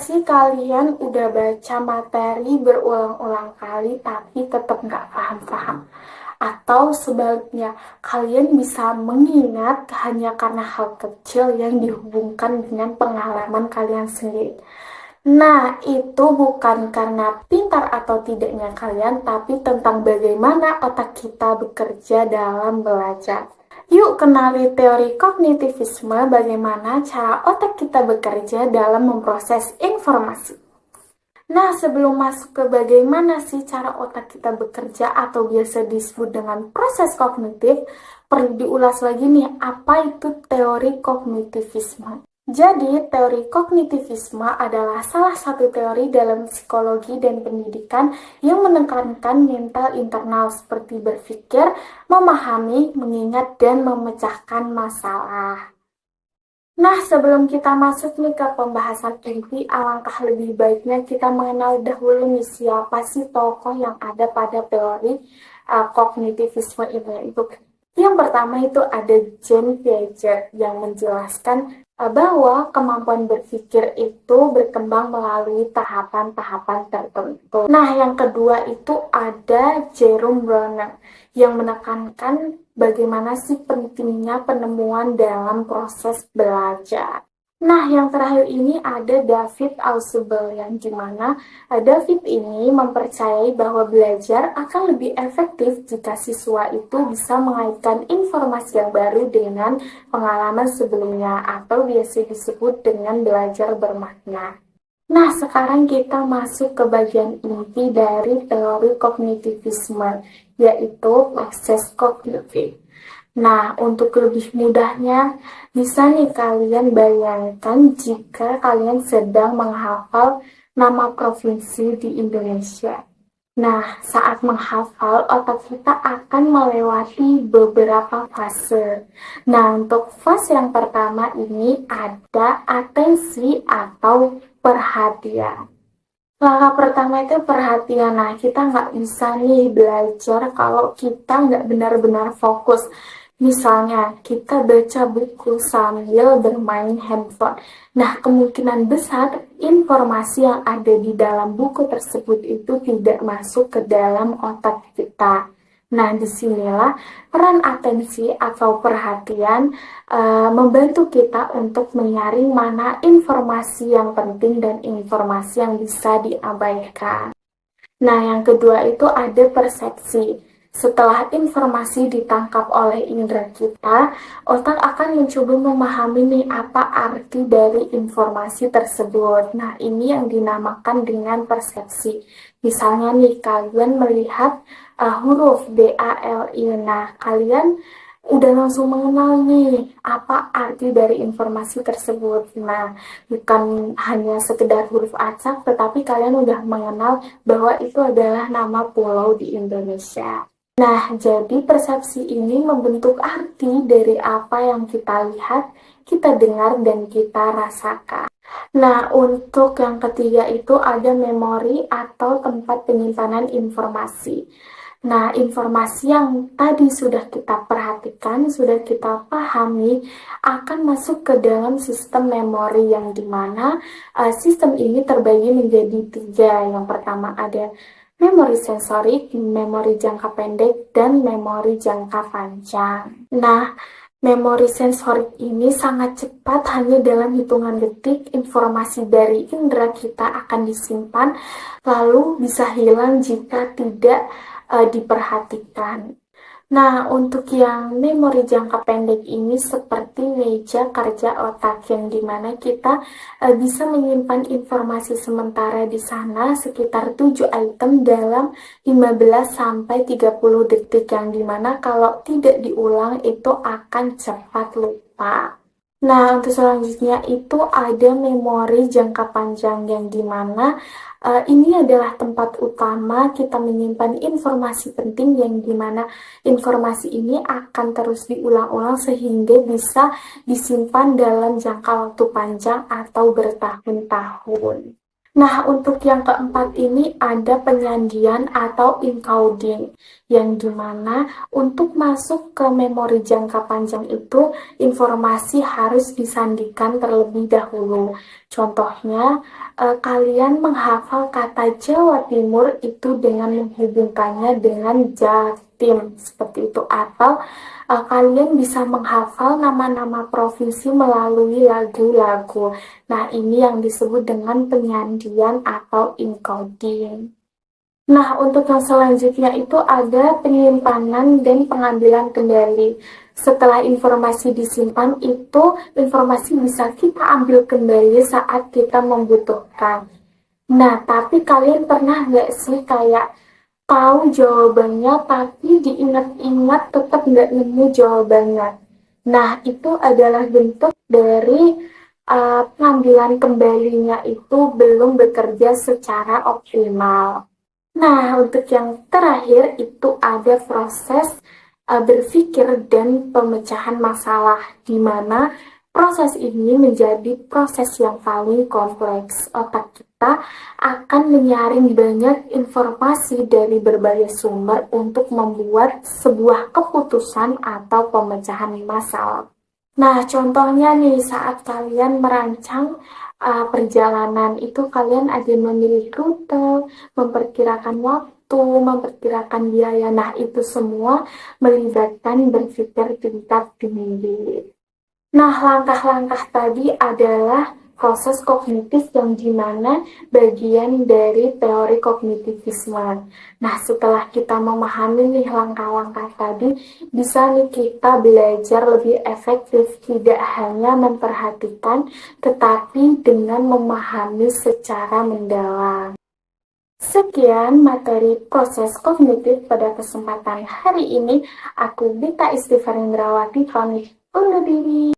sih kalian udah baca materi berulang-ulang kali tapi tetap nggak paham-paham? Atau sebaliknya, kalian bisa mengingat hanya karena hal kecil yang dihubungkan dengan pengalaman kalian sendiri? Nah, itu bukan karena pintar atau tidaknya kalian, tapi tentang bagaimana otak kita bekerja dalam belajar. Yuk kenali teori kognitivisme, bagaimana cara otak kita bekerja dalam memproses informasi. Nah, sebelum masuk ke bagaimana sih cara otak kita bekerja atau biasa disebut dengan proses kognitif, perlu diulas lagi nih, apa itu teori kognitivisme. Jadi, teori kognitivisme adalah salah satu teori dalam psikologi dan pendidikan yang menekankan mental internal seperti berpikir, memahami, mengingat, dan memecahkan masalah. Nah, sebelum kita masuk nih ke pembahasan inti, alangkah lebih baiknya kita mengenal dahulu nih siapa sih tokoh yang ada pada teori kognitivisme ini. Yang pertama itu ada Jean Piaget yang menjelaskan bahwa kemampuan berpikir itu berkembang melalui tahapan-tahapan tertentu. Nah, yang kedua itu ada Jerome Bruner yang menekankan bagaimana sih pentingnya penemuan dalam proses belajar. Nah, yang terakhir ini ada David Ausubel yang dimana David ini mempercayai bahwa belajar akan lebih efektif jika siswa itu bisa mengaitkan informasi yang baru dengan pengalaman sebelumnya atau biasa disebut dengan belajar bermakna. Nah, sekarang kita masuk ke bagian inti dari teori kognitivisme, yaitu proses kognitif. Nah, untuk lebih mudahnya, bisa nih kalian bayangkan jika kalian sedang menghafal nama provinsi di Indonesia. Nah, saat menghafal, otak kita akan melewati beberapa fase. Nah, untuk fase yang pertama ini ada atensi atau perhatian. Langkah pertama itu perhatian. Nah, kita nggak bisa nih belajar kalau kita nggak benar-benar fokus. Misalnya, kita baca buku sambil bermain handphone. Nah, kemungkinan besar informasi yang ada di dalam buku tersebut itu tidak masuk ke dalam otak kita. Nah, disinilah peran atensi atau perhatian membantu kita untuk menyaring mana informasi yang penting dan informasi yang bisa diabaikan. Nah, yang kedua itu ada persepsi. Setelah informasi ditangkap oleh indera kita, otak akan mencoba memahami nih apa arti dari informasi tersebut. Nah, ini yang dinamakan dengan persepsi. Misalnya nih, kalian melihat huruf DALI. Nah, kalian udah langsung mengenal nih apa arti dari informasi tersebut. Nah, bukan hanya sekedar huruf acak, tetapi kalian udah mengenal bahwa itu adalah nama pulau di Indonesia. Nah, jadi persepsi ini membentuk arti dari apa yang kita lihat, kita dengar, dan kita rasakan. Nah, untuk yang ketiga itu ada memori atau tempat penyimpanan informasi. Nah, informasi yang tadi sudah kita perhatikan, sudah kita pahami, akan masuk ke dalam sistem memori yang dimana sistem ini terbagi menjadi tiga. Yang pertama ada memori sensorik, memori jangka pendek, dan memori jangka panjang. Nah, memori sensorik ini sangat cepat, hanya dalam hitungan detik informasi dari indera kita akan disimpan, lalu bisa hilang jika tidak diperhatikan. Nah, untuk yang memori jangka pendek ini seperti meja kerja otak yang dimana kita bisa menyimpan informasi sementara di sana sekitar 7 item dalam 15 sampai 30 detik yang dimana kalau tidak diulang itu akan cepat lupa. Nah, untuk selanjutnya itu ada memori jangka panjang yang dimana ini adalah tempat utama kita menyimpan informasi penting yang dimana informasi ini akan terus diulang-ulang sehingga bisa disimpan dalam jangka waktu panjang atau bertahun-tahun. Nah, untuk yang keempat ini ada penyandian atau encoding, yang dimana untuk masuk ke memori jangka panjang itu informasi harus disandikan terlebih dahulu. Contohnya, kalian menghafal kata Jawa Timur itu dengan menghubungkannya dengan Jatim, seperti itu. Atau kalian bisa menghafal nama-nama provinsi melalui lagu-lagu. Nah, ini yang disebut dengan penyandian atau encoding. Nah, untuk yang selanjutnya itu ada penyimpanan dan pengambilan kembali. Setelah informasi disimpan, itu informasi bisa kita ambil kembali saat kita membutuhkan. Nah, tapi kalian pernah nggak sih kayak tahu jawabannya tapi diingat-ingat tetap nggak nemu jawabannya? Nah, itu adalah bentuk dari pengambilan kembalinya itu belum bekerja secara optimal. Nah, untuk yang terakhir itu ada proses berpikir dan pemecahan masalah, di mana proses ini menjadi proses yang paling kompleks. Otak kita akan menyaring banyak informasi dari berbagai sumber untuk membuat sebuah keputusan atau pemecahan masalah. Nah, contohnya nih saat kalian merancang perjalanan itu kalian ada memilih rute, memperkirakan waktu, memperkirakan biaya. Nah, itu semua melibatkan berpikir tingkat tinggi. Nah, langkah-langkah tadi adalah proses kognitif yang dimana bagian dari teori kognitivisme. Nah, setelah kita memahami nih langkah-langkah tadi, bisa nih kita belajar lebih efektif, tidak hanya memperhatikan, tetapi dengan memahami secara mendalam. Sekian materi proses kognitif pada kesempatan hari ini. Aku Dita Istifarindrawati pamit undur diri.